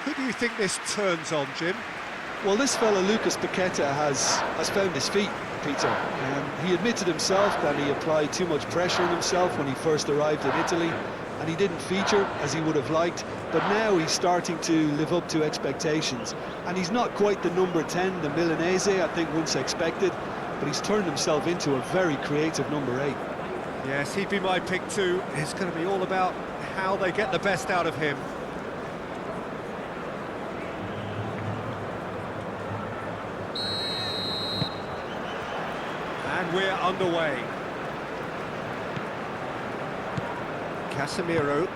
Who do you think this turns on, Jim? Well, this fella, Lucas Paqueta, has found his feet, Peter. He admitted himself that he applied too much pressure on himself when he first arrived in Italy, and he didn't feature as he would have liked, but now he's starting to live up to expectations. And he's not quite the number 10, the Milanese, I think once expected, but he's turned himself into a very creative number 8. Yes, he'd be my pick too. It's going to be all about how they get the best out of him. And we're underway. Casemiro.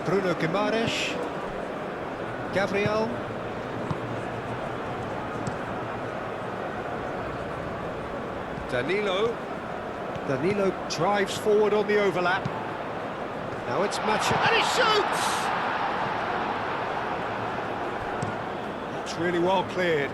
Bruno Guimaraes. Gabriel. Danilo drives forward on the overlap. Now it's Macho, and he shoots! That's really well cleared.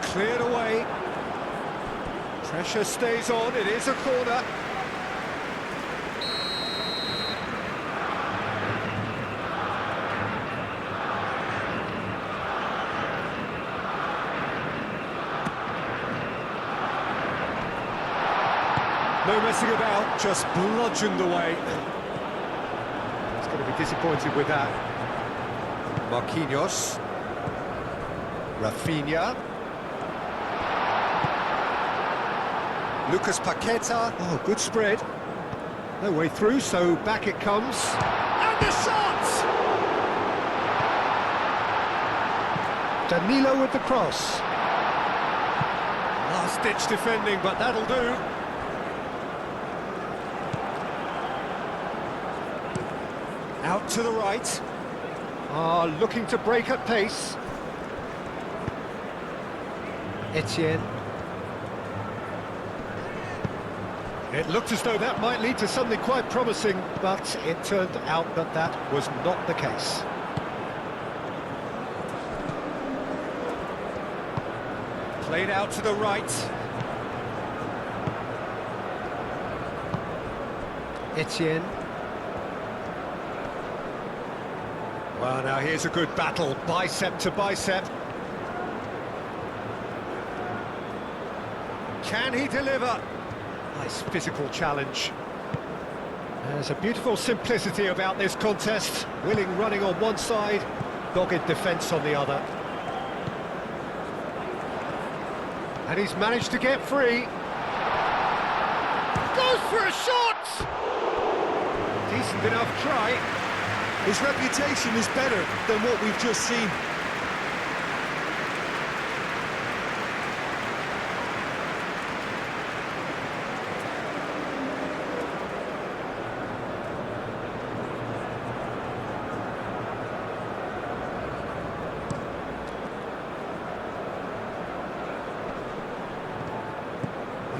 Cleared away. Pressure stays on, it is a corner. No messing about, just bludgeoned away. He's going to be disappointed with that. Marquinhos. Rafinha. Lucas Paqueta. Oh, good spread. No way through, so back it comes. And the shot! Danilo with the cross. Last-ditch defending, but that'll do. Out to the right. Looking to break at pace. Etienne. It looked as though that might lead to something quite promising, but it turned out that that was not the case. Played out to the right. Etienne. Well, now here's a good battle, bicep to bicep. Can he deliver? Nice physical challenge. There's a beautiful simplicity about this contest. Willing running on one side, dogged defence on the other. And he's managed to get free. Goes for a shot! Decent enough try. His reputation is better than what we've just seen.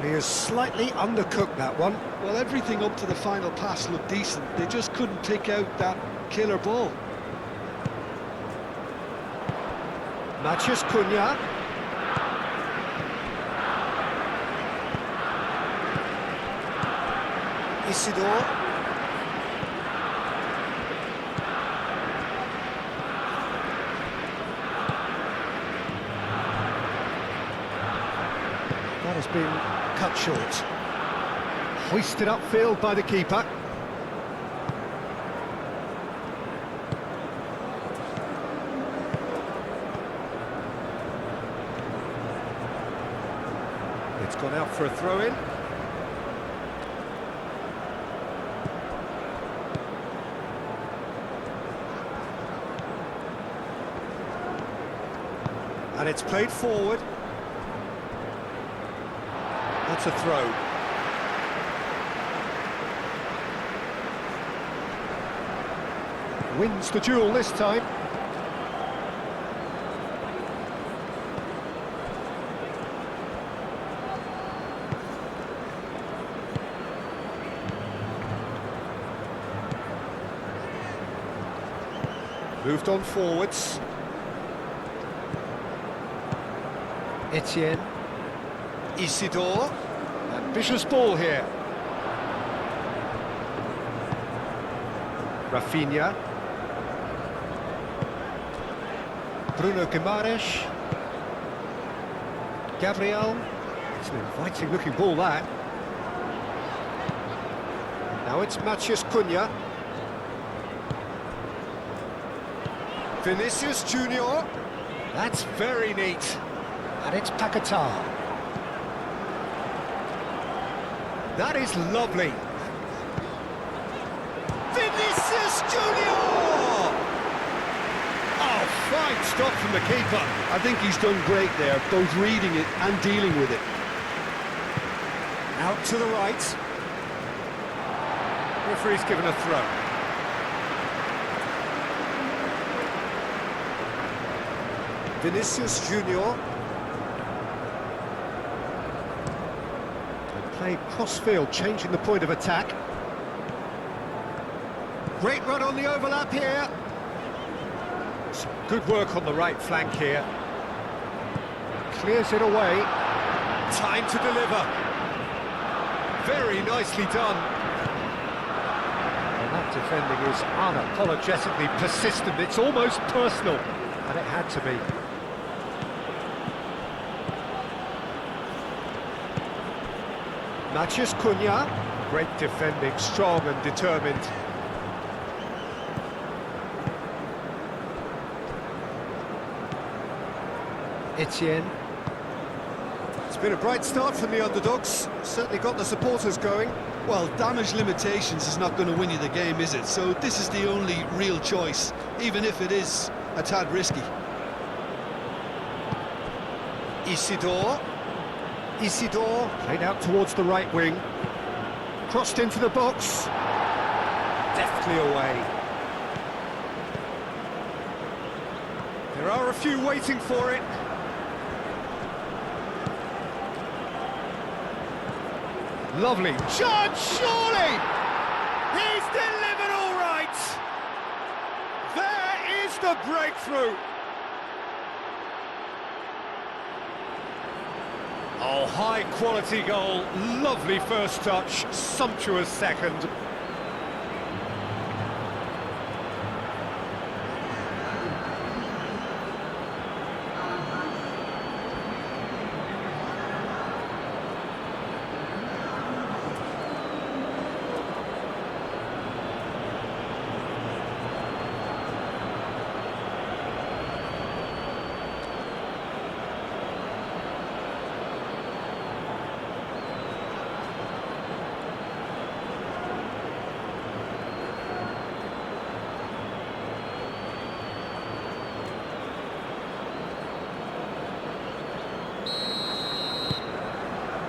He has slightly undercooked that one. Well, everything up to the final pass looked decent. They just couldn't pick out that killer ball. Matheus Cunha. Isidore. That has been cut short. Hoisted upfield by the keeper. It's gone out for a throw-in. And it's played forward. That's a throw. Wins the duel this time. Moved on forwards. Etienne. Isidore. Ambitious ball here. Rafinha. Bruno Guimaraes. Gabriel. It's an inviting looking ball, that. Now it's Matheus Cunha. Vinicius Junior. That's very neat. And it's Paquetá. That is lovely. Vinicius Junior! Oh, fine stop from the keeper. I think he's done great there, both reading it and dealing with it. Out to the right. Referee's given a throw. Vinicius Junior. They play cross-field, changing the point of attack. Great run on the overlap here. Some good work on the right flank here. Clears it away. Time to deliver. Very nicely done. And that defending is unapologetically persistent. It's almost personal, and it had to be. Matheus Cunha. Great defending, strong and determined. Etienne. It's been a bright start from the underdogs. Certainly got the supporters going. Well, damage limitations is not going to win you the game, is it? So this is the only real choice, even if it is a tad risky. Isidore. Isidore played out towards the right wing. Crossed into the box. Deftly away. There are a few waiting for it. Lovely. Judge, surely! He's delivered all right! There is the breakthrough! Oh, high-quality goal. Lovely first touch, sumptuous second.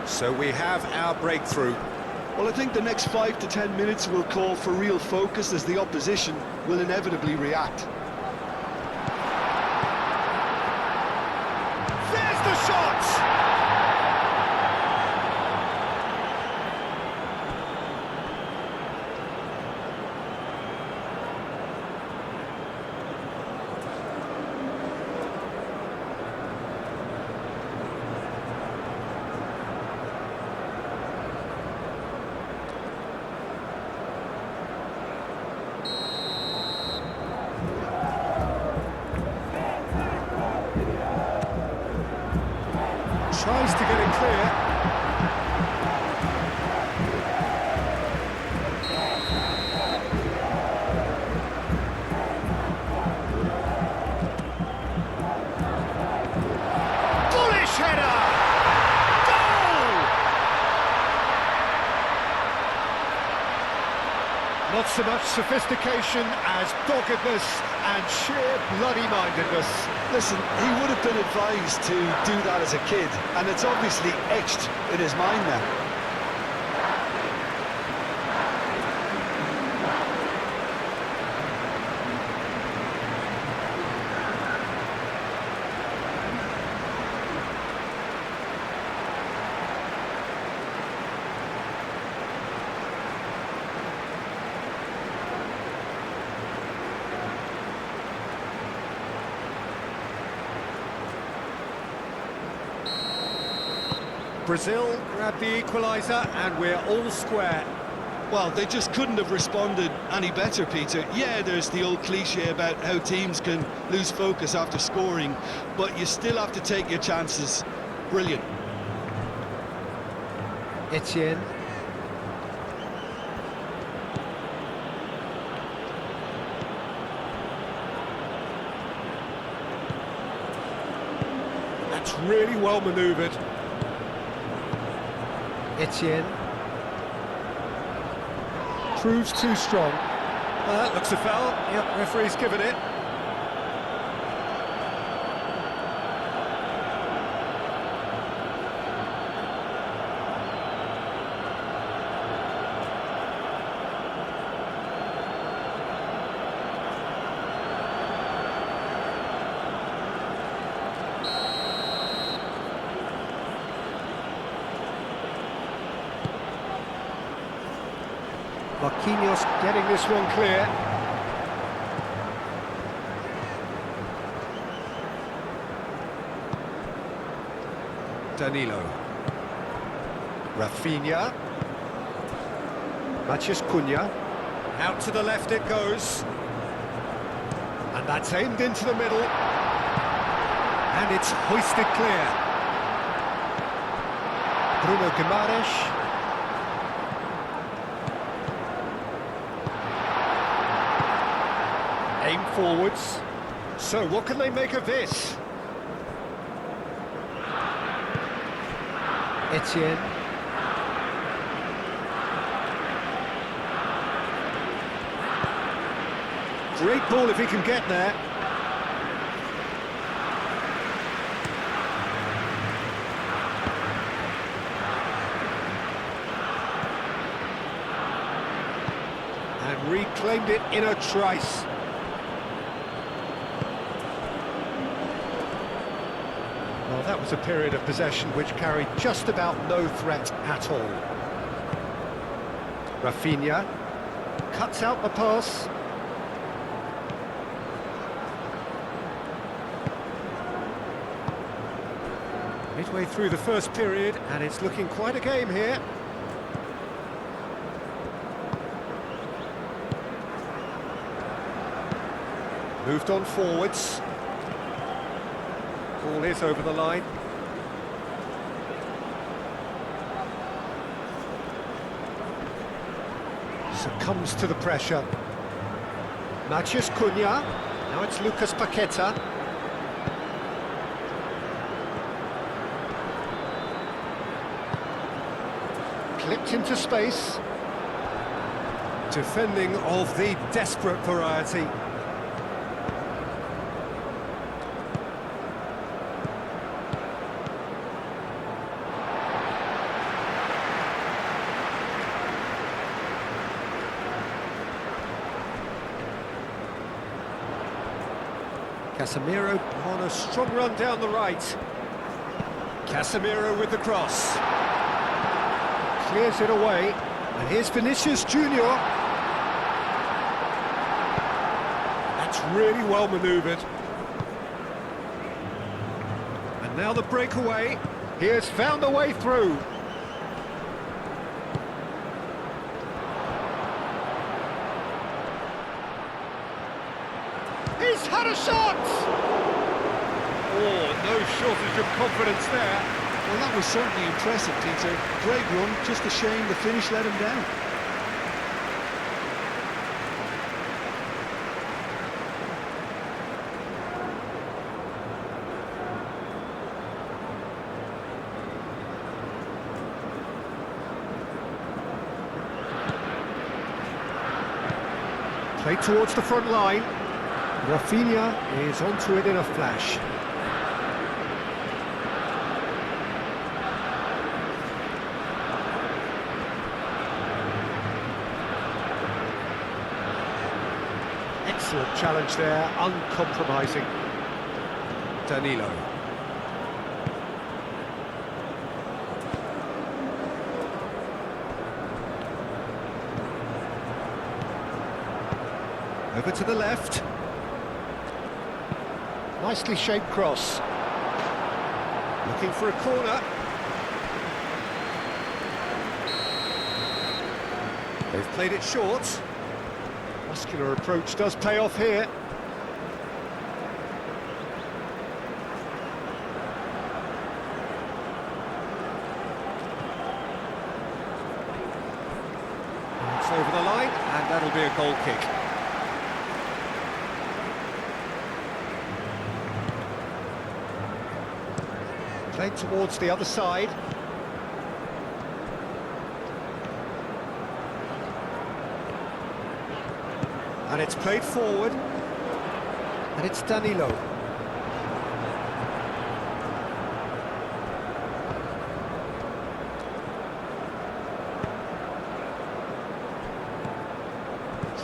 So we have our breakthrough. Well, I think the next 5 to 10 minutes will call for real focus, as the opposition will inevitably react. There's the shot! Tries to get it clear. Bullish header! Goal! Not so much sophistication as doggedness and sheer bloody-mindedness. Listen, he would have been advised to do that as a kid, and it's obviously etched in his mind now. Brazil grab the equaliser, and we're all square. Well, they just couldn't have responded any better, Peter. Yeah, there's the old cliche about how teams can lose focus after scoring, but you still have to take your chances. Brilliant. Etienne. That's really well manoeuvred. Etienne. Proves too strong. That looks a foul. Yep, referee's given it. Marquinhos getting this one clear. Danilo. Rafinha. Matheus Cunha. Out to the left it goes. And that's aimed into the middle. And it's hoisted clear. Bruno Guimaraes. Aim forwards. So what can they make of this? Etienne. Great ball if he can get there. And reclaimed it in a trice. Well, that was a period of possession which carried just about no threat at all. Rafinha cuts out the pass. Midway through the first period, and it's looking quite a game here. Moved on forwards. Ball is over the line. Succumbs to the pressure. Matheus Cunha. Now it's Lucas Paqueta. Clipped into space. Defending of the desperate variety. Casemiro on a strong run down the right. Casemiro with the cross. Clears it away. And here's Vinicius Junior. That's really well manoeuvred. And now the breakaway. He has found a way through. He's had a shot! Oh, no shortage of confidence there. Well, that was certainly impressive, Peter. Great run, just a shame the finish let him down. Played towards the front line. Rafinha is onto it in a flash. Excellent challenge there, uncompromising. Danilo. Over to the left. Nicely shaped cross. Looking for a corner. Played it short. Muscular approach does pay off here. It's over the line, and that'll be a goal kick. Played towards the other side. And it's played forward. And it's Danilo.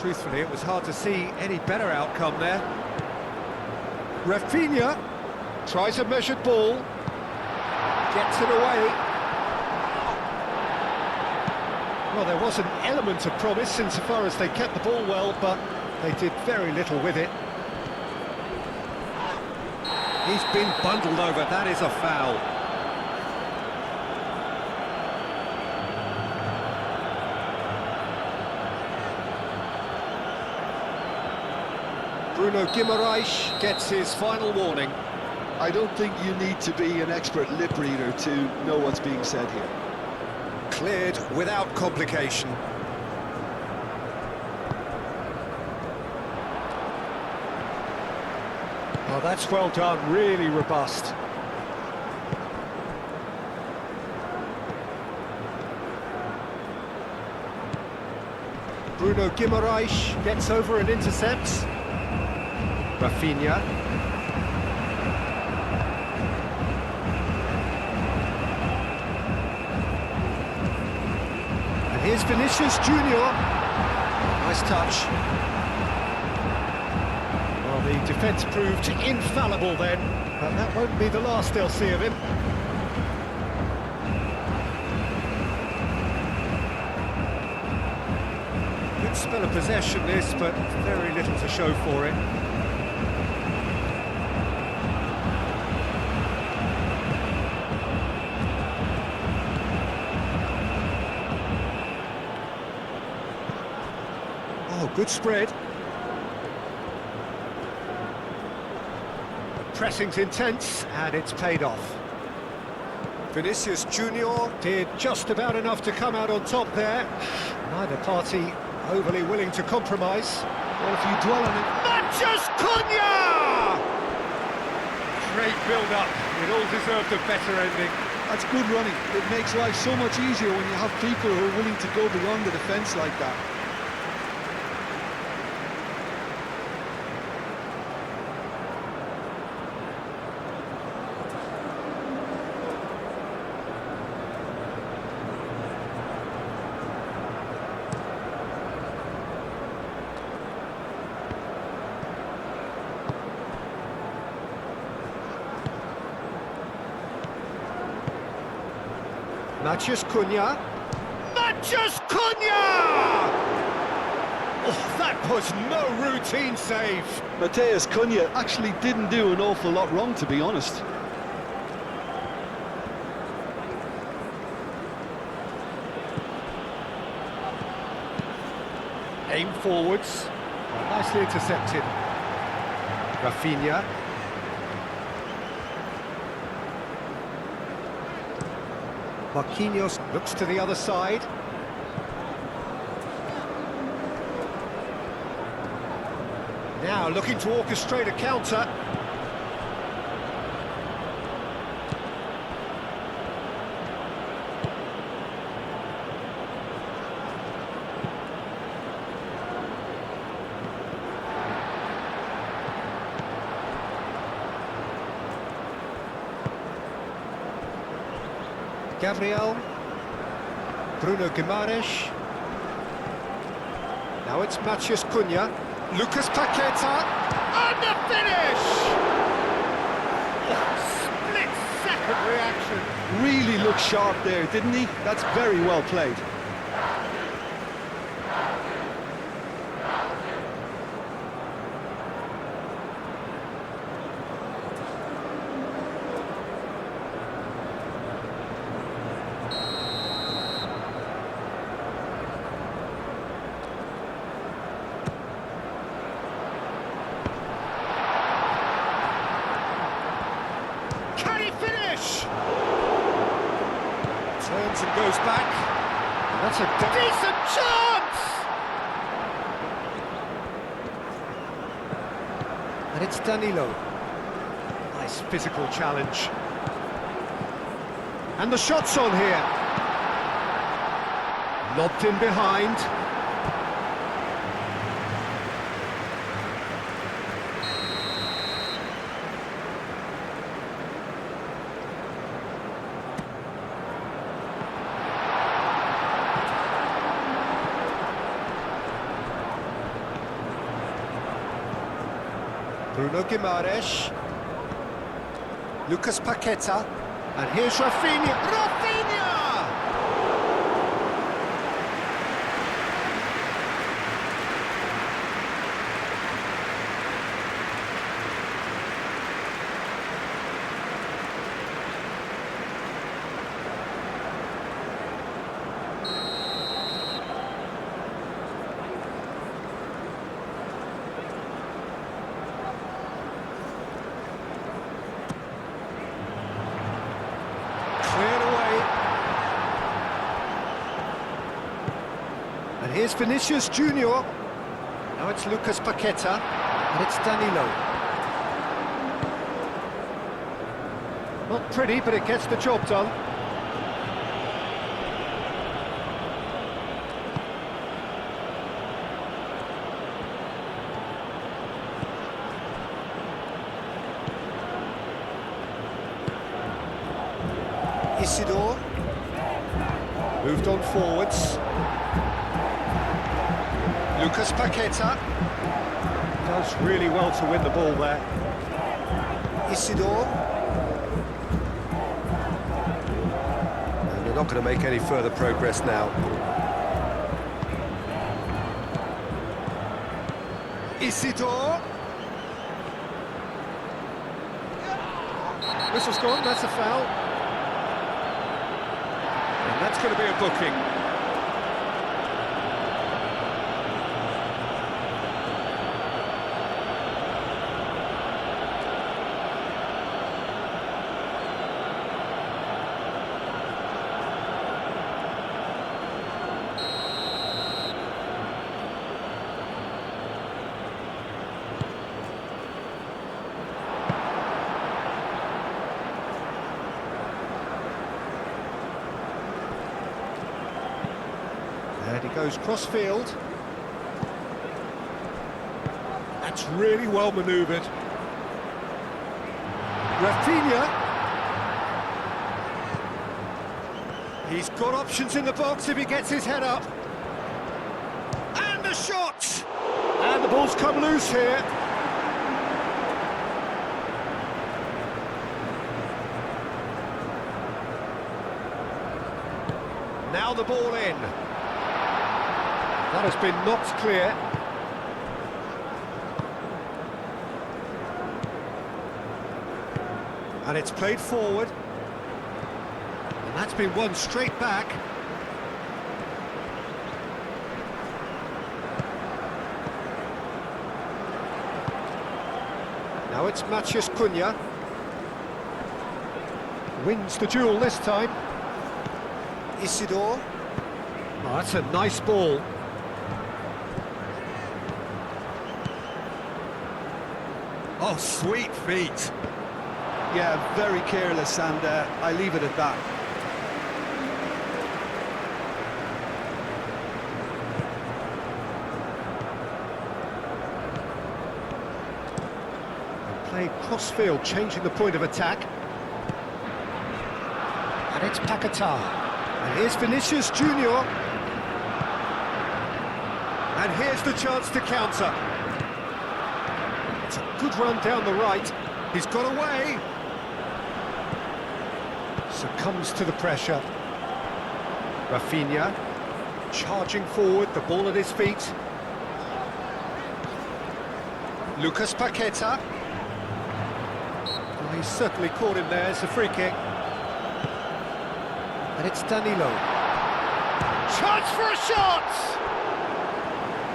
Truthfully, it was hard to see any better outcome there. Rafinha tries a measured ball. Gets it away. Well, there was an element of promise insofar as they kept the ball well, but they did very little with it. He's been bundled over. That is a foul. Bruno Guimaraes gets his final warning. I don't think you need to be an expert lip reader to know what's being said here. Cleared without complication. Oh, that's well done, really robust. Bruno Guimaraes gets over and intercepts. Rafinha. And here's Vinicius Junior. Nice touch. Well, the defence proved infallible then, but that won't be the last they'll see of him. Good spell of possession this, but very little to show for it. Oh, good spread. The pressing's intense, and it's paid off. Vinicius Junior did just about enough to come out on top there. Neither party overly willing to compromise. Well, if you dwell on it... Matches Cunha! Great build-up. It all deserved a better ending. That's good running. It makes life so much easier when you have people who are willing to go beyond the defence like that. Matches Cunha. Matches Cunha! Oh, that was no routine save. Matheus Cunha actually didn't do an awful lot wrong, to be honest. Aim forwards. Nicely intercepted. Rafinha. Marquinhos looks to the other side. Now looking to orchestrate a counter. Gabriel, Bruno Guimaraes. Now it's Mathias Cunha, Lucas Paqueta, and the finish! Oh, split-second reaction. Really looked sharp there, didn't he? That's very well played. turns and goes back. And that's a decent chance! And it's Danilo. Nice physical challenge. And the shot's on here. Lobbed in behind. Bruno Guimaraes, Lucas Paqueta, and here's Rafinha. Rafinha! And here's Vinicius Junior. Now it's Lucas Paqueta, and it's Danilo. Not pretty, but it gets the job done. Isidore. Moved on forwards. Lucas Paqueta does really well to win the ball there. Isidore. And they're not going to make any further progress now. Isidore. Whistle's gone, that's a foul. And that's going to be a booking. And he goes cross-field. That's really well manoeuvred. Rafinha. He's got options in the box if he gets his head up. And the shot! And the ball's come loose here. Now the ball in. That has been knocked clear. And it's played forward. And that's been won straight back. Now it's Matheus Cunha. Wins the duel this time. Isidore. Oh, that's a nice ball. Oh, sweet feet. Yeah, very careless, and I leave it at that. Played cross-field, changing the point of attack. And it's Paqueta. And here's Vinicius Junior. And here's the chance to counter. It's a good run down the right. He's got away. Succumbs to the pressure. Rafinha charging forward, the ball at his feet. Lucas Paqueta. Well, he's certainly caught him there. It's a free kick. And it's Danilo. Chance for a shot!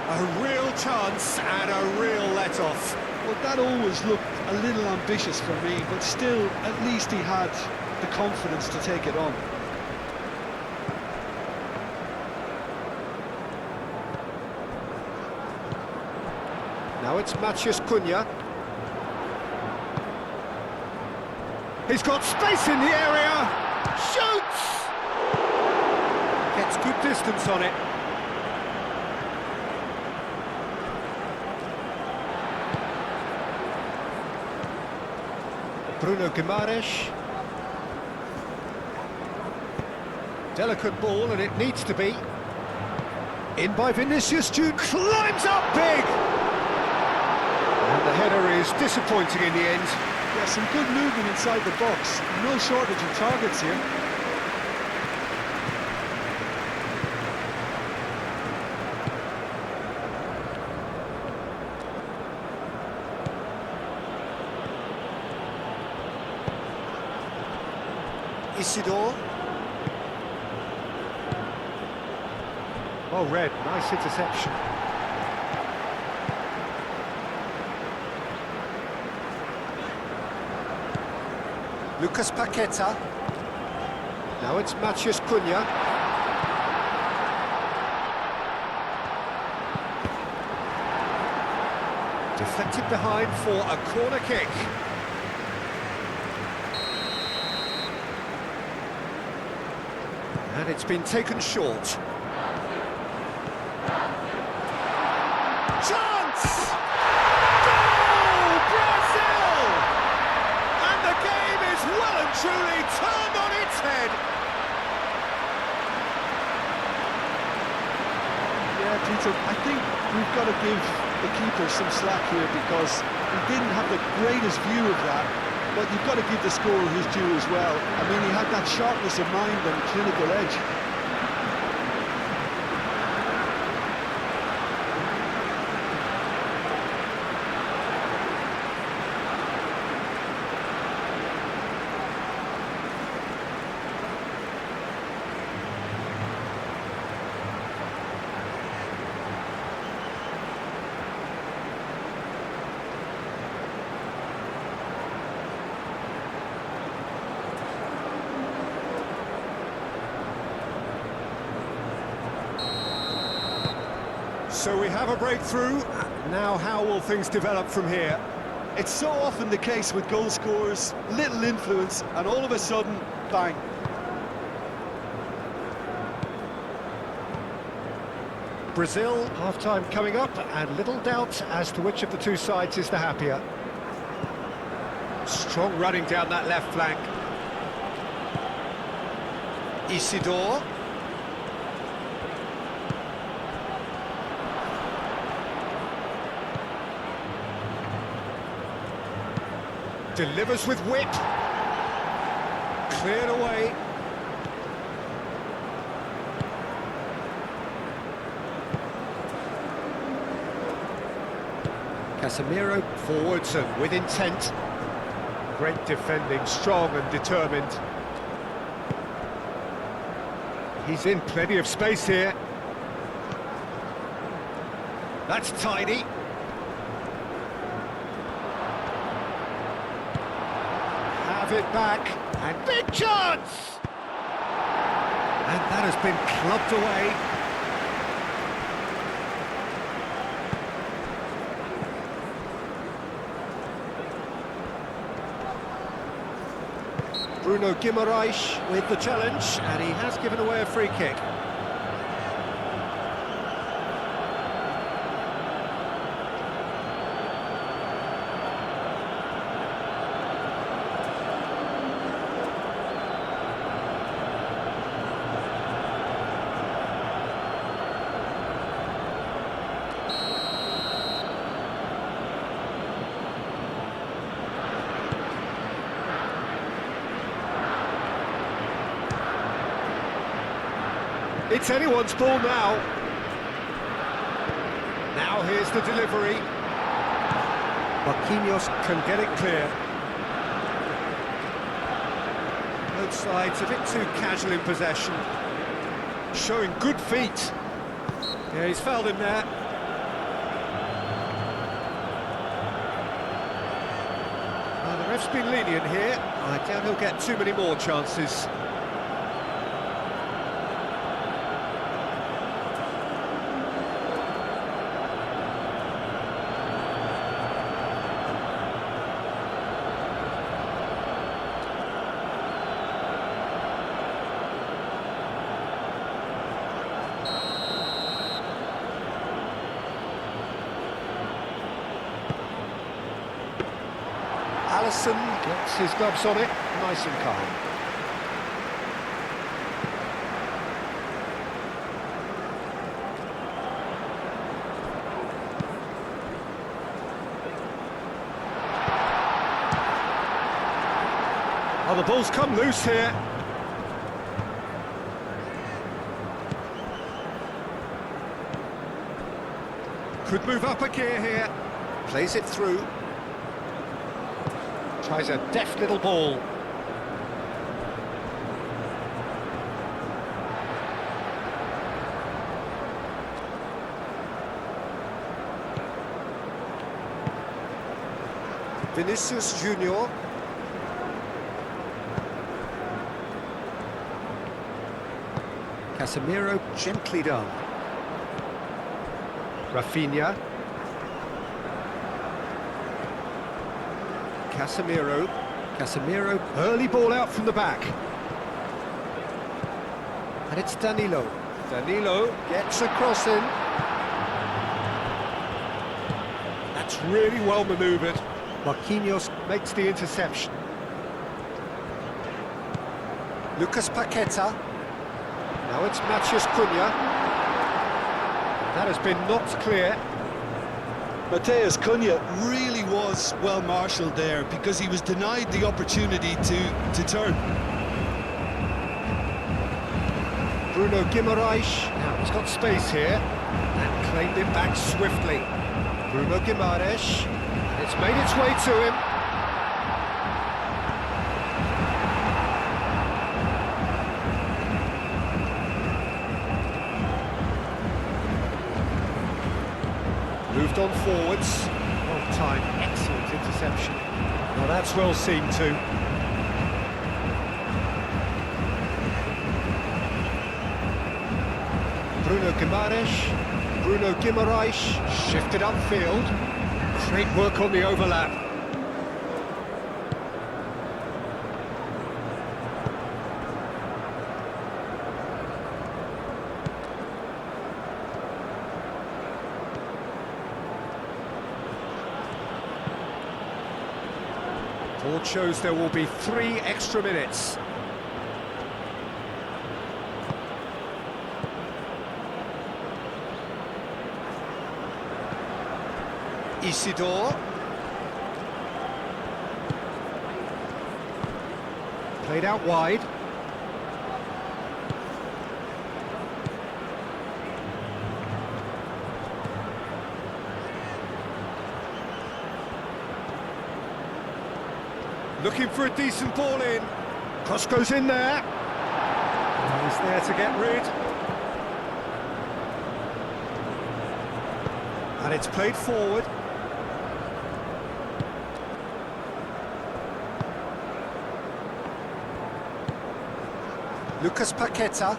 A real chance and a real let-off. Well, that always looked a little ambitious for me, but still, at least he had the confidence to take it on. Now it's Matheus Cunha. He's got space in the area. Shoots! Gets good distance on it. Bruno Guimaraes. Delicate ball, and it needs to be. In by Vinicius Junior. Climbs up big! And the header is disappointing in the end. Yeah, some good movement inside the box. No shortage of targets here. Isidore. Well read, nice interception. Lucas Paqueta. Now it's Matheus Cunha. Deflected behind for a corner kick. And it's been taken short. Chance! Goal! Brazil! And the game is well and truly turned on its head. Yeah, Peter, I think we've got to give the keeper some slack here because he didn't have the greatest view of that, but you've got to give the scorer his due as well. I mean, he had that sharpness of mind and clinical edge. So we have a breakthrough. Now how will things develop from here? It's so often the case with goal scorers, little influence, and all of a sudden, bang. Brazil, half-time coming up, and little doubt as to which of the two sides is the happier. Strong running down that left flank. Isidore. Delivers with wit. Cleared away. Casemiro forwards and with intent. Great defending, strong and determined. He's in plenty of space here. That's tidy. Have it back, and big chance! And that has been clubbed away. Bruno Guimaraes with the challenge, and he has given away a free kick. It's anyone's ball now. Now here's the delivery. Marquinhos can get it clear. Both sides a bit too casual in possession. Showing good feet. Yeah, he's fouled him there. Well, the ref's been lenient here. I doubt he'll get too many more chances. Nelson gets his gloves on it, nice and calm. Oh, the ball's come loose here. Could move up a gear here. Plays it through. Tries a deft little ball. Vinicius Junior. Casemiro, gently done. Rafinha. Casemiro, early ball out from the back. And it's Danilo. Danilo gets a cross in. That's really well manoeuvred. Marquinhos makes the interception. Lucas Paqueta. Now it's Matheus Cunha. That has been knocked clear. Matheus Cunha really was well marshalled there because he was denied the opportunity to turn. Bruno Guimaraes. Now he's got space here and claimed it back swiftly. Bruno Guimaraes. It's made its way to him. Moved on forwards. Long time, excellent interception. Now that's well seen too. Bruno Guimaraes shifted upfield. Great work on the overlap. Board shows there will be 3 extra minutes. Isidore. Played out wide. Looking for a decent ball in. Cross goes in there. He's there to get rid. And it's played forward. Lucas Paqueta.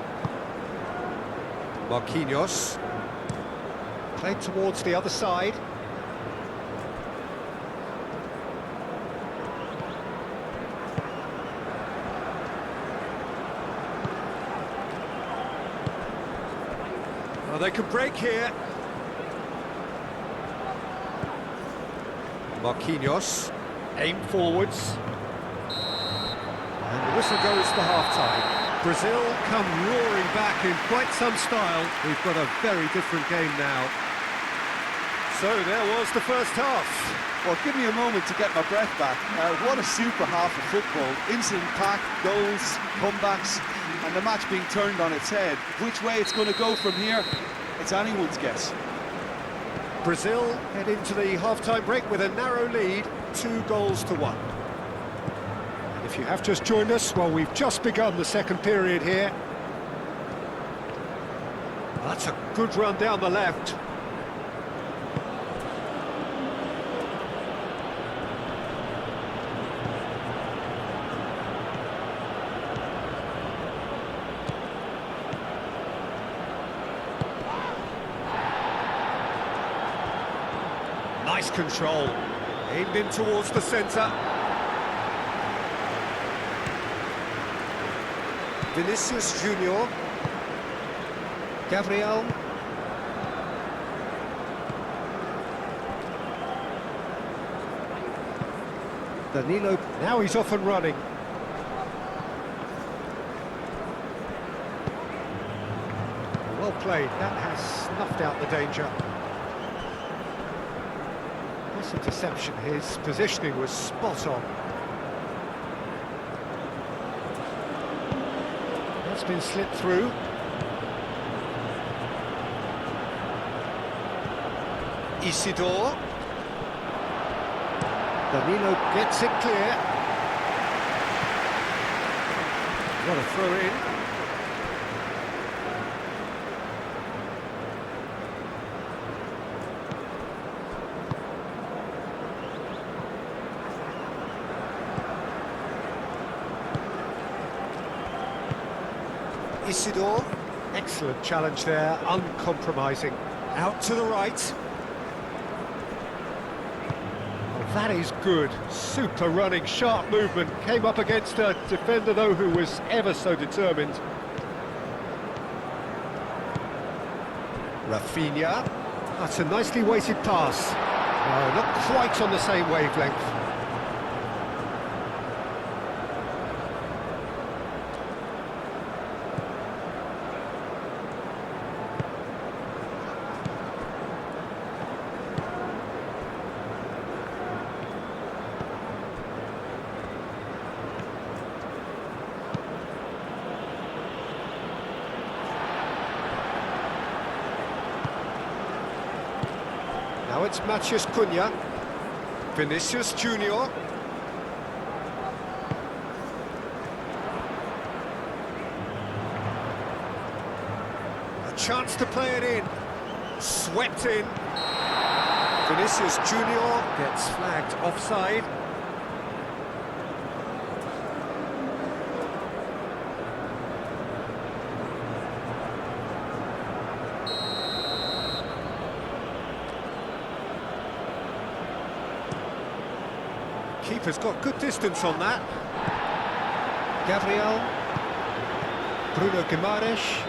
Marquinhos. Played towards the other side. Well, they could break here. Marquinhos. Aim forwards. And the whistle goes for half-time. Brazil come roaring back in quite some style. We've got a very different game now. So there was the first half. Well, give me a moment to get my breath back. What a super half of football. Incident-packed, goals, comebacks, and the match being turned on its head. Which way it's going to go from here, it's anyone's guess. Brazil head into the half-time break with a narrow lead, 2-1. And if you have just joined us, well, we've just begun the second period here. That's a good run down the left. Nice control. Aimed in towards the centre. Vinicius Junior. Gabriel. Danilo, now he's off and running. Well played, that has snuffed out the danger. Nice interception, his positioning was spot on. That's been slipped through. Isidore. Danilo gets it clear. What a throw in. Isidore. Excellent challenge there, uncompromising. Out to the right. That is good. Super running, sharp movement. Came up against a defender, though, who was ever so determined. Rafinha. That's a nicely weighted pass. Not quite on the same wavelength. Now it's Matheus Cunha, Vinicius Junior. A chance to play it in, swept in. Vinicius Junior gets flagged offside. Keeper's got good distance on that. Gabriel. Bruno Guimaraes.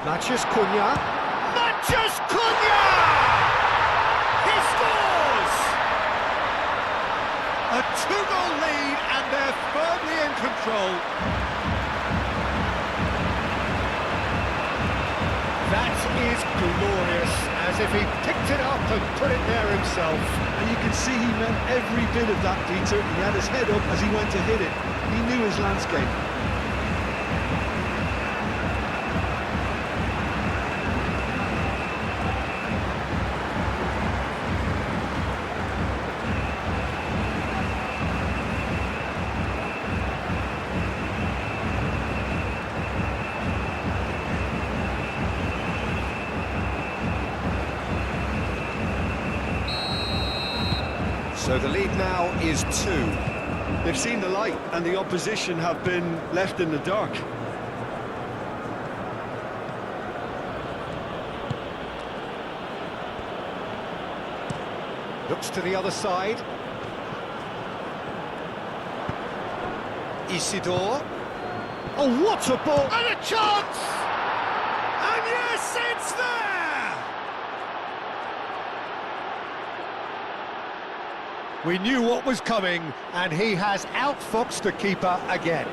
Matheus Cunha. Matheus Cunha! He scores! A two-goal lead, and they're firmly in control. That is glorious, as if he picked it up and put it there himself. And you can see he meant every bit of that, Peter. He had his head up as he went to hit it. He knew his landscape. So the lead now is 2. They've seen the light, and the opposition have been left in the dark. Looks to the other side. Isidore. Oh, what a ball! And a chance! And yes, it's there! We knew what was coming, and he has outfoxed the keeper again.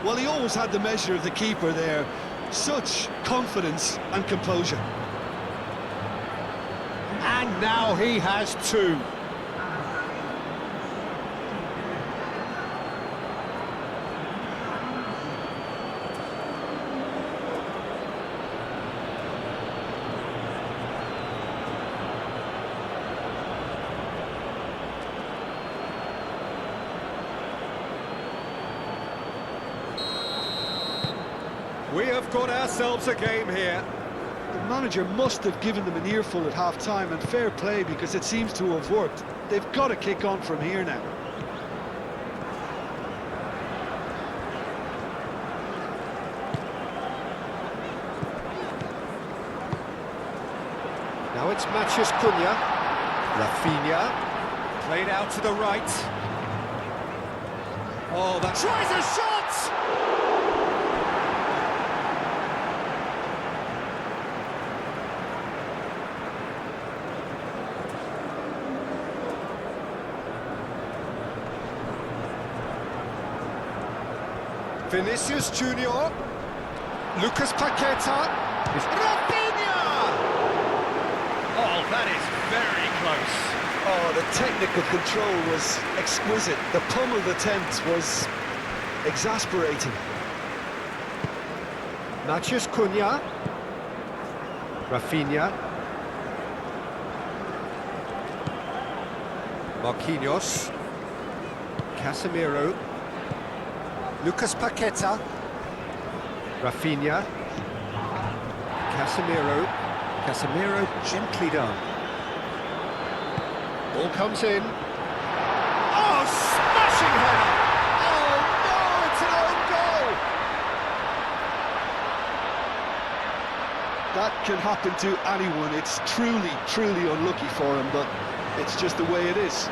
Well, he always had the measure of the keeper there. Such confidence and composure. And now he has 2. We have got ourselves a game here. The manager must have given them an earful at half-time, and fair play, because it seems to have worked. They've got to kick on from here now. Now it's Matheus Cunha. Rafinha. Played out to the right. Oh, that tries a shot! Vinicius Junior, Lucas Paqueta, Rafinha! Oh, that is very close. Oh, the technical control was exquisite. The pummeled attempt was exasperating. Matheus Cunha, Rafinha, Marquinhos, Casemiro, Lucas Paqueta, Rafinha, Casemiro gently done. Ball comes in. Oh, smashing header! Oh no, it's an own goal! That can happen to anyone. It's truly, truly unlucky for him, but it's just the way it is.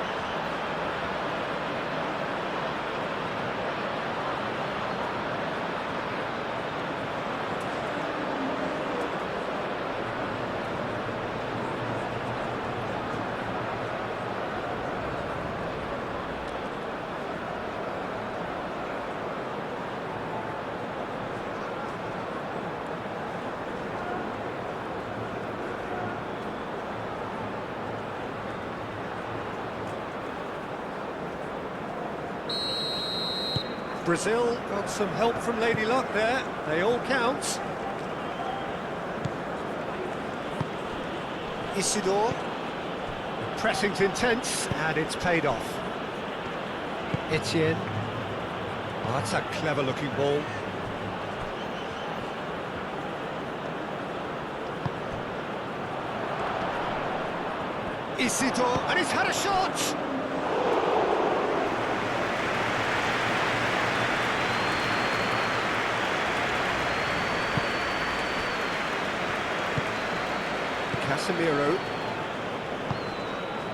Brazil got some help from Lady Luck there. They all count. Isidore. Pressing's intense, and it's paid off. Etienne. Oh, that's a clever-looking ball. Isidore, and he's had a shot! Casemiro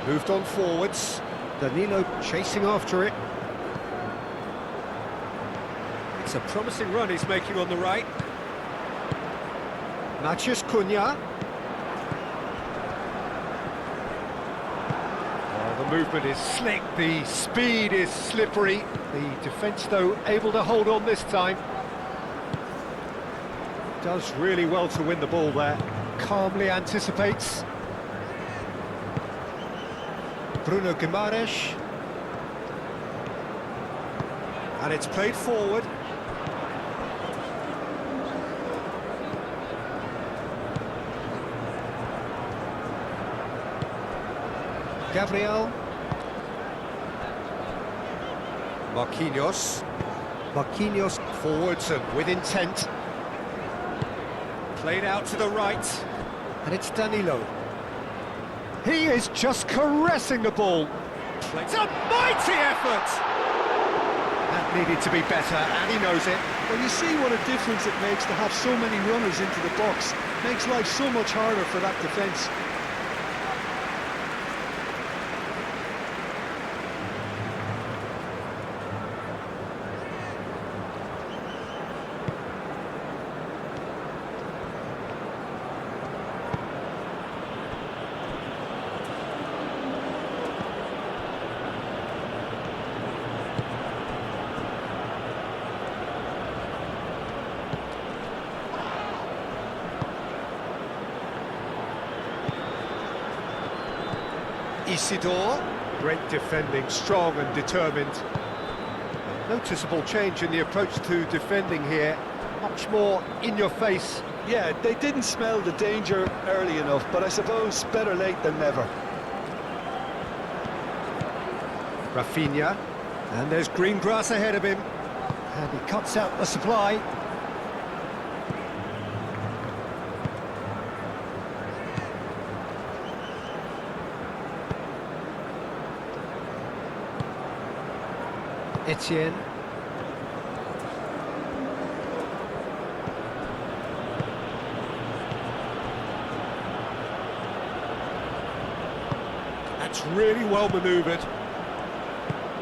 moved on forwards. Danilo chasing after it. It's a promising run he's making on the right. Matheus Cunha. Oh, the movement is slick, the speed is slippery. The defence, though, able to hold on this time. Does really well to win the ball there. Calmly anticipates. Bruno Guimaraes. And it's played forward. Gabriel. Marquinhos. Marquinhos forwards and with intent. Played out to the right, and it's Danilo. He is just caressing the ball. It's a mighty effort! That needed to be better, and he knows it. Well, you see what a difference it makes to have so many runners into the box. Makes life so much harder for that defence. Isidore, great defending, strong and determined. Noticeable change in the approach to defending here, much more in your face. Yeah, they didn't smell the danger early enough, but I suppose better late than never. Rafinha, and there's green grass ahead of him, and he cuts out the supply. Etienne. That's really well manoeuvred.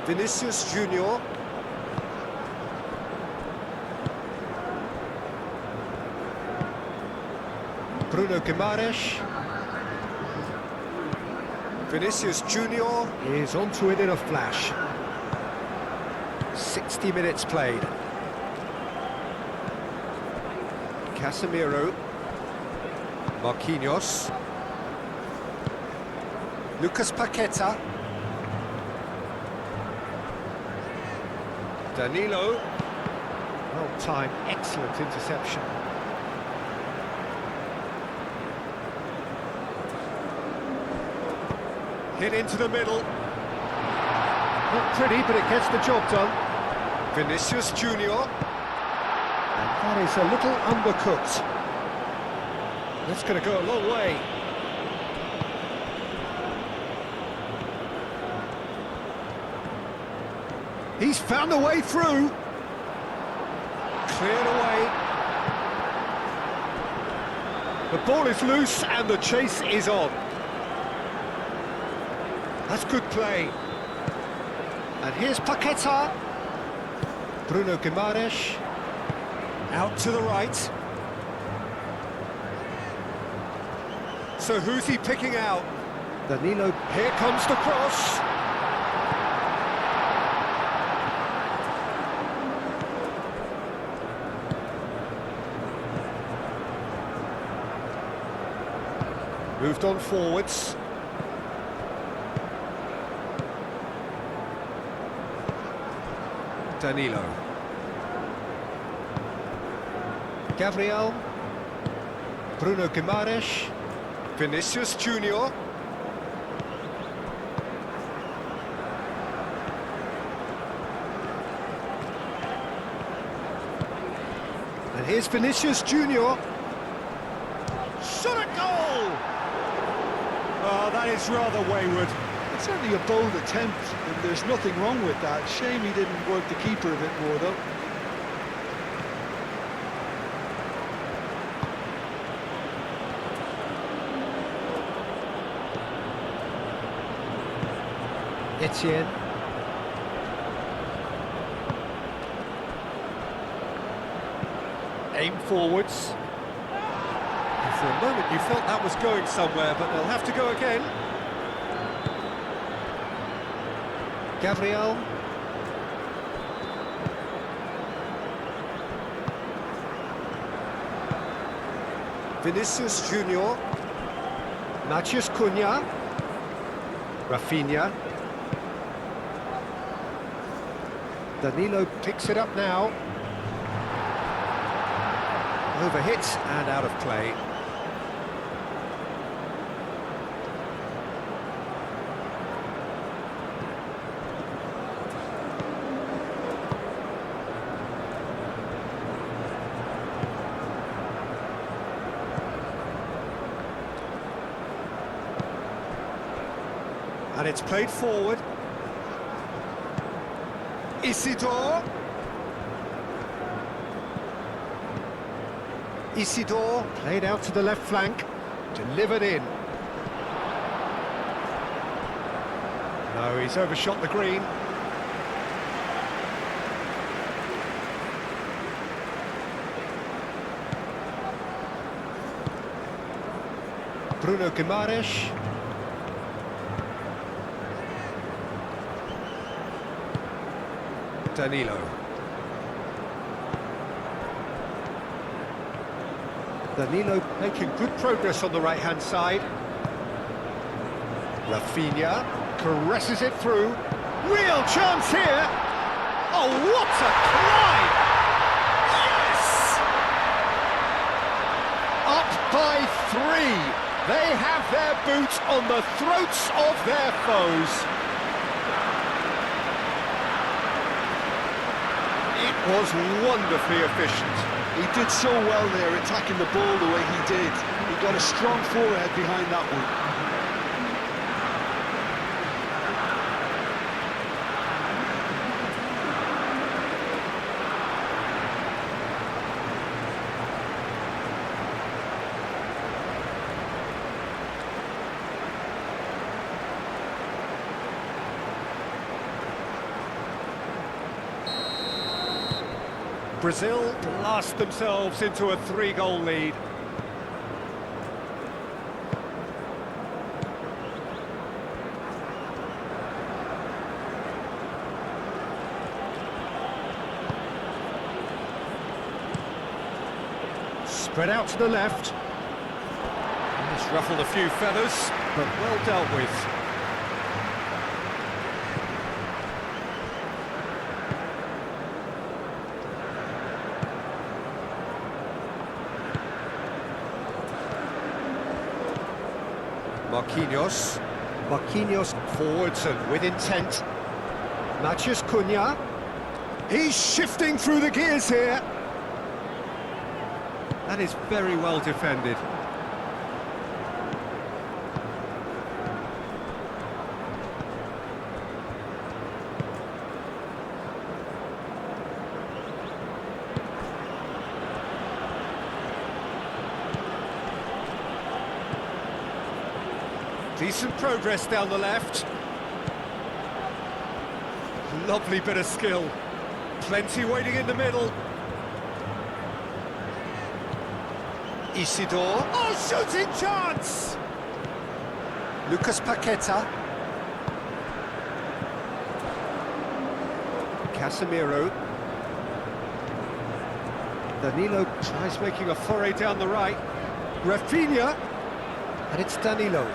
Vinicius Junior. Bruno Guimaraes. Vinicius Junior is onto it in a flash. 60 minutes played. Casemiro. Marquinhos. Lucas Paqueta. Danilo. Well timed, excellent interception. Hit into the middle. Not pretty, but it gets the job done. Vinicius Junior. And that is a little undercooked. That's going to go a long way. He's found a way through. Cleared away. The ball is loose and the chase is on. That's good play. And here's Paqueta. Bruno Guimaraes. Out to the right. So who's he picking out? Danilo. Here comes the cross. Moved on forwards. Danilo. Gabriel. Bruno Guimaraes. Vinicius Junior. And here's Vinicius Junior. Shot a goal! Oh, that is rather wayward. It's certainly a bold attempt, and there's nothing wrong with that. Shame he didn't work the keeper a bit more, though. Etienne. Aim forwards. And for a moment you felt that was going somewhere, but they'll have to go again. Gabriel. Vinicius Junior. Matheus Cunha. Rafinha. Danilo picks it up now. Overhit and out of play. And it's played forward. Isidore. Isidore played out to the left flank, delivered in. No, he's overshot the green. Bruno Guimaraes. Danilo. Danilo making good progress on the right-hand side. Rafinha caresses it through. Real chance here. Oh, what a climb! Yes! Up by 3. They have their boot on the throats of their foes. It was wonderfully efficient. He did so well there, attacking the ball the way he did. He got a strong forehead behind that one. Brazil blast themselves into a 3-goal lead. Spread out to the left. It's ruffled a few feathers, but well dealt with. Marquinhos forwards and with intent. Matheus Cunha. He's shifting through the gears here. That is very well defended. Decent progress down the left. Lovely bit of skill. Plenty waiting in the middle. Isidore. Oh, shooting chance! Lucas Paqueta. Casemiro. Danilo tries making a foray down the right. Rafinha. And it's Danilo.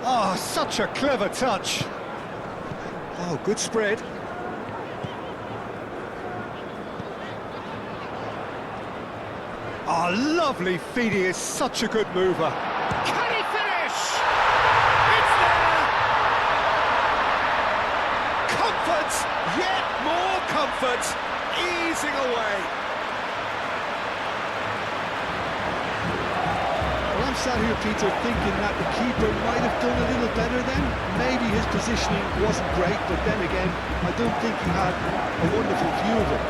Oh, such a clever touch. Oh, good spread. Oh, lovely feed. He is such a good mover. Can he finish? It's there! Comfort, yet more comfort, easing away. Well, I'm sat here, Peter, thinking that the keeper might have done a little better then. Maybe his positioning wasn't great, but then again, I don't think he had a wonderful view of it.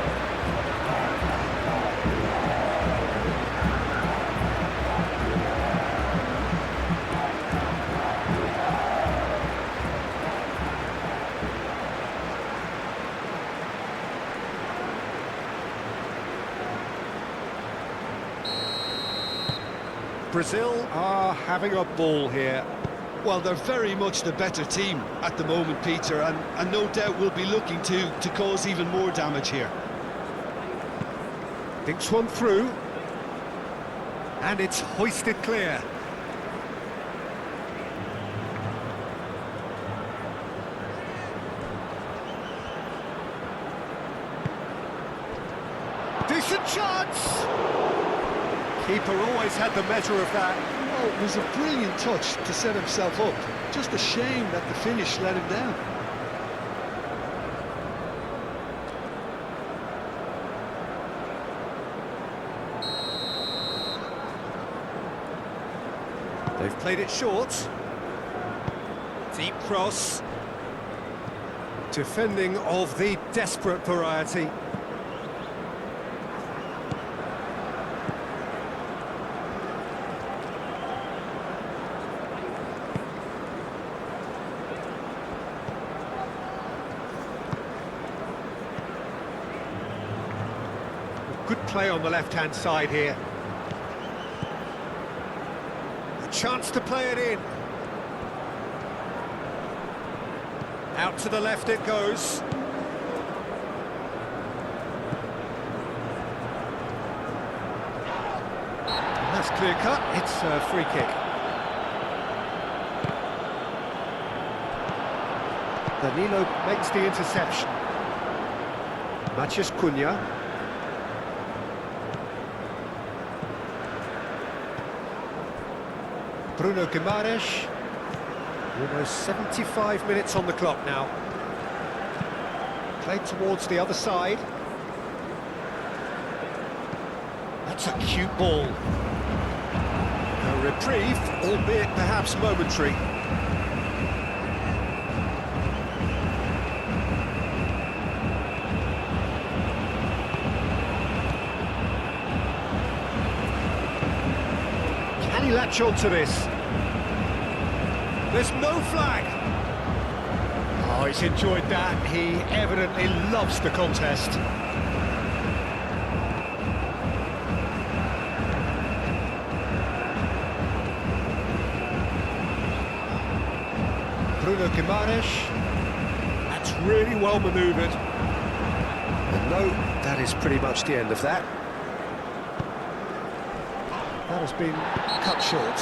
Brazil are having a ball here. Well, they're very much the better team at the moment, Peter, and no doubt will be looking to cause even more damage here. Dinks one through. And it's hoisted clear. Decent chance! Keeper always had the measure of that. Oh, it was a brilliant touch to set himself up. Just a shame that the finish let him down. They've played it short. Deep cross. Defending of the desperate variety. Good play on the left-hand side here. A chance to play it in. Out to the left it goes. And that's clear cut. It's a free kick. Danilo makes the interception. Matheus Cunha. Bruno Guimaraes. Almost 75 minutes on the clock now. Played towards the other side. That's a cute ball. A reprieve, albeit perhaps momentary. Can he latch on to this? There's no flag. Oh, he's enjoyed that. He evidently loves the contest. Bruno Guimaraes. That's really well manoeuvred. And no, that is pretty much the end of that. That has been cut short.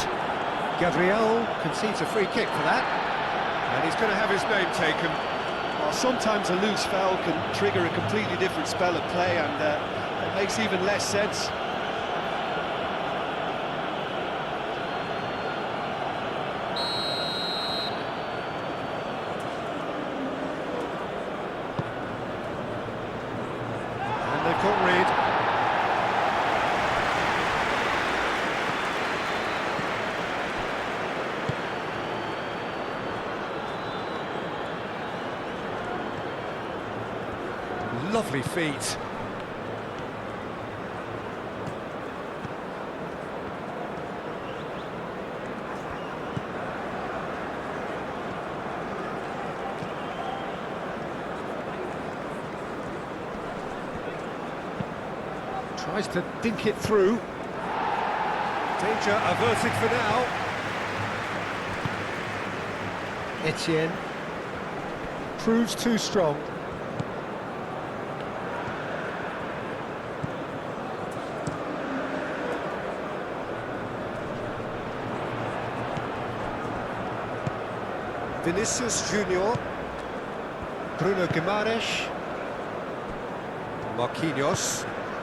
Gabriel concedes a free kick for that. And he's going to have his name taken. Well, sometimes a loose foul can trigger a completely different spell of play, and it makes even less sense. And they've got rid. Lovely feet. Tries to dink it through. Danger averted for now. Etienne proves too strong. Vinicius Junior, Bruno Guimaraes,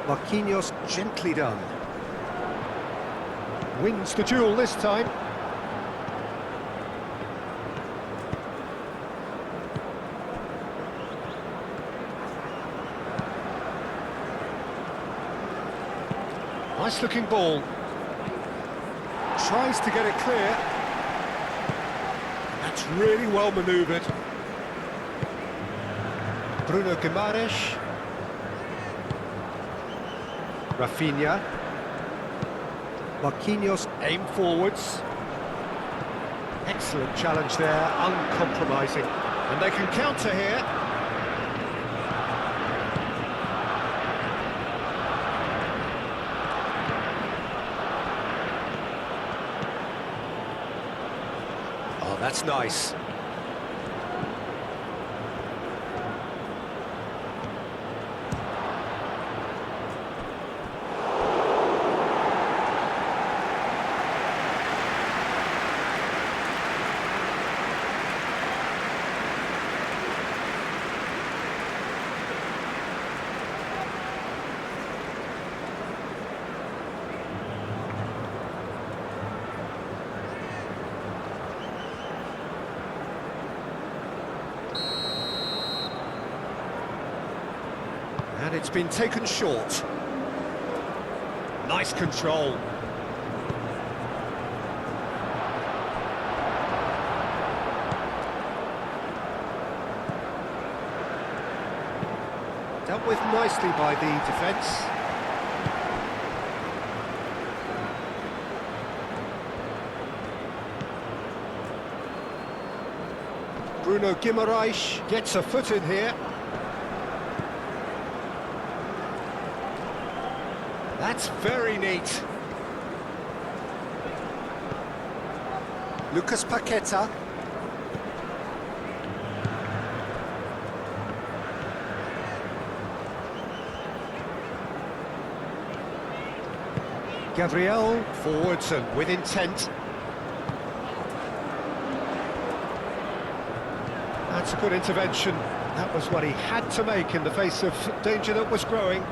Marquinhos gently done. Wins the duel this time. Nice looking ball. Tries to get it clear. That's really well manoeuvred. Bruno Guimaraes. Rafinha. Marquinhos aim forwards. Excellent challenge there, uncompromising. And they can counter here. Oh, that's nice. And it's been taken short. Nice control. Dealt with nicely by the defence. Bruno Guimaraes gets a foot in here. That's very neat. Lucas Paqueta. Gabriel forwards and with intent. That's a good intervention. That was what he had to make in the face of danger that was growing.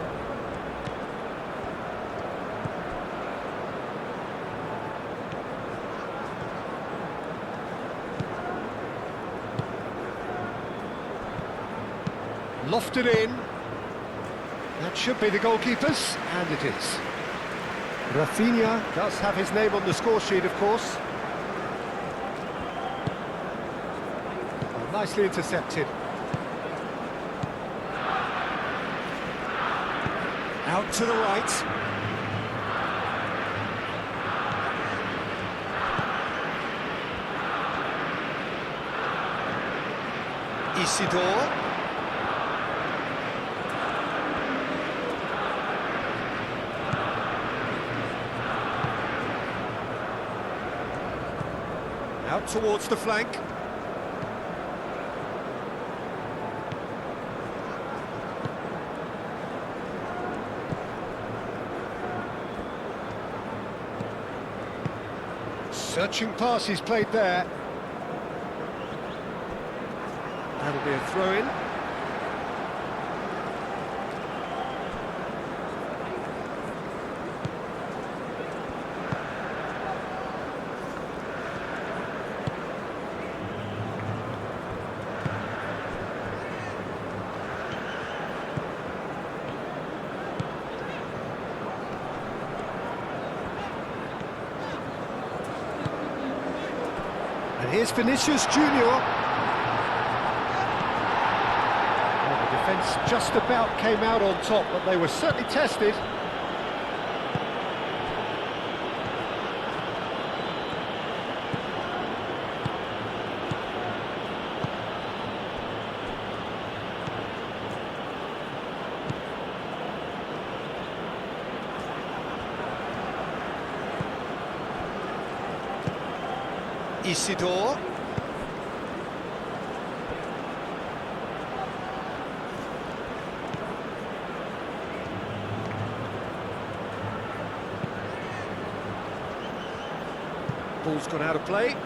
Lofted in. That should be the goalkeeper's, and it is. Rafinha does have his name on the score sheet, of course. Oh, nicely intercepted. Out to the right. Isidore. Out towards the flank. Searching pass he's played there. That'll be a throw-in. And here's Vinicius Junior. The defence just about came out on top, but they were certainly tested. Isidore. Ball's gone out of play.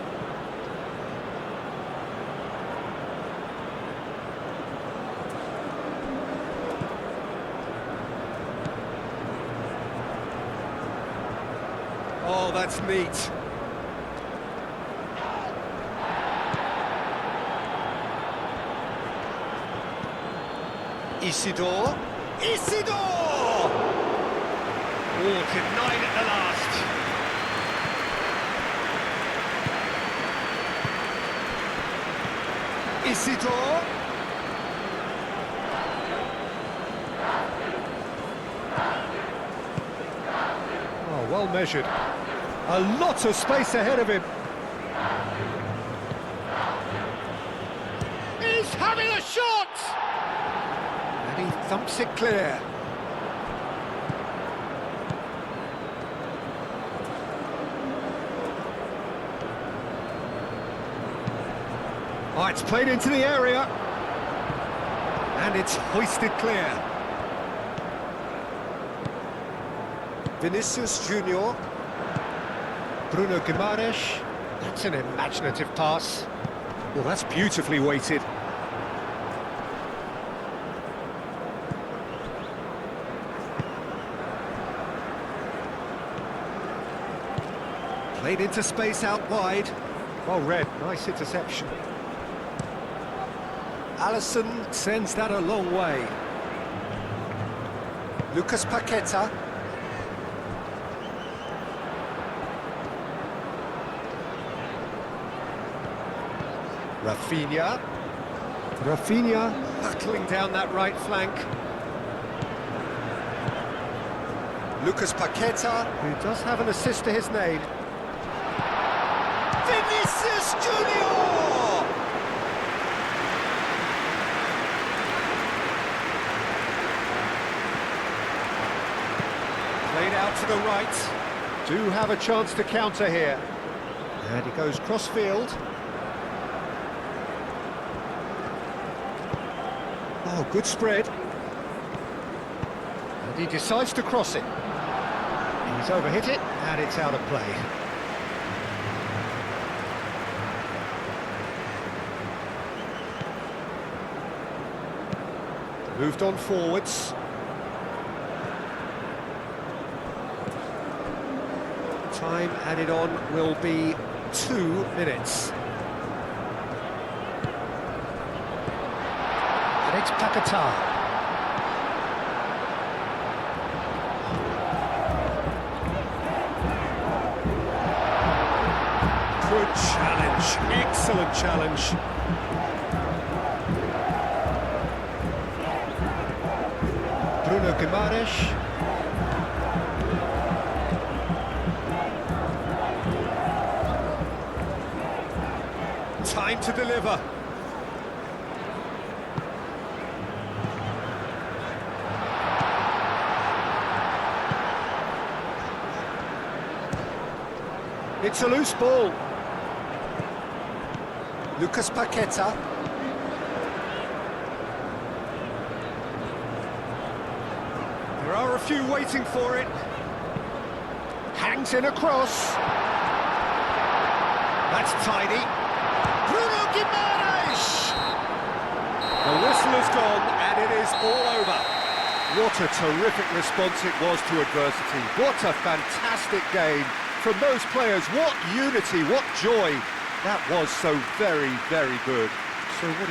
Oh, that's neat. Isidore. Isidore! Oh, denied at the last. Isidore. Oh, well measured. A lot of space ahead of him. He's having a shot! And he thumps it clear. Oh, it's played into the area. And it's hoisted clear. Vinicius Junior. Bruno Guimaraes. That's an imaginative pass. Well, that's beautifully weighted. Played into space out wide. Well read, nice interception. Alisson sends that a long way. Lucas Paqueta. Rafinha. Rafinha battling down that right flank. Lucas Paqueta, who does have an assist to his name. Vinicius Junior! Played out to the right. Do have a chance to counter here. And he goes cross-field. Oh, good spread. And he decides to cross it. He's overhit it, and it's out of play. Moved on forwards. Time added on will be 2 minutes. And it's Paqueta. Good challenge, excellent challenge. Bruno Guimaraes. Time to deliver. It's a loose ball. Lucas Paqueta. There are a few waiting for it. Hangs in a cross. That's tidy. Bruno Guimaraes! The whistle has gone, and it is all over. What a terrific response it was to adversity. What a fantastic game from those players. What unity, what joy. That was so very, very good. So what do you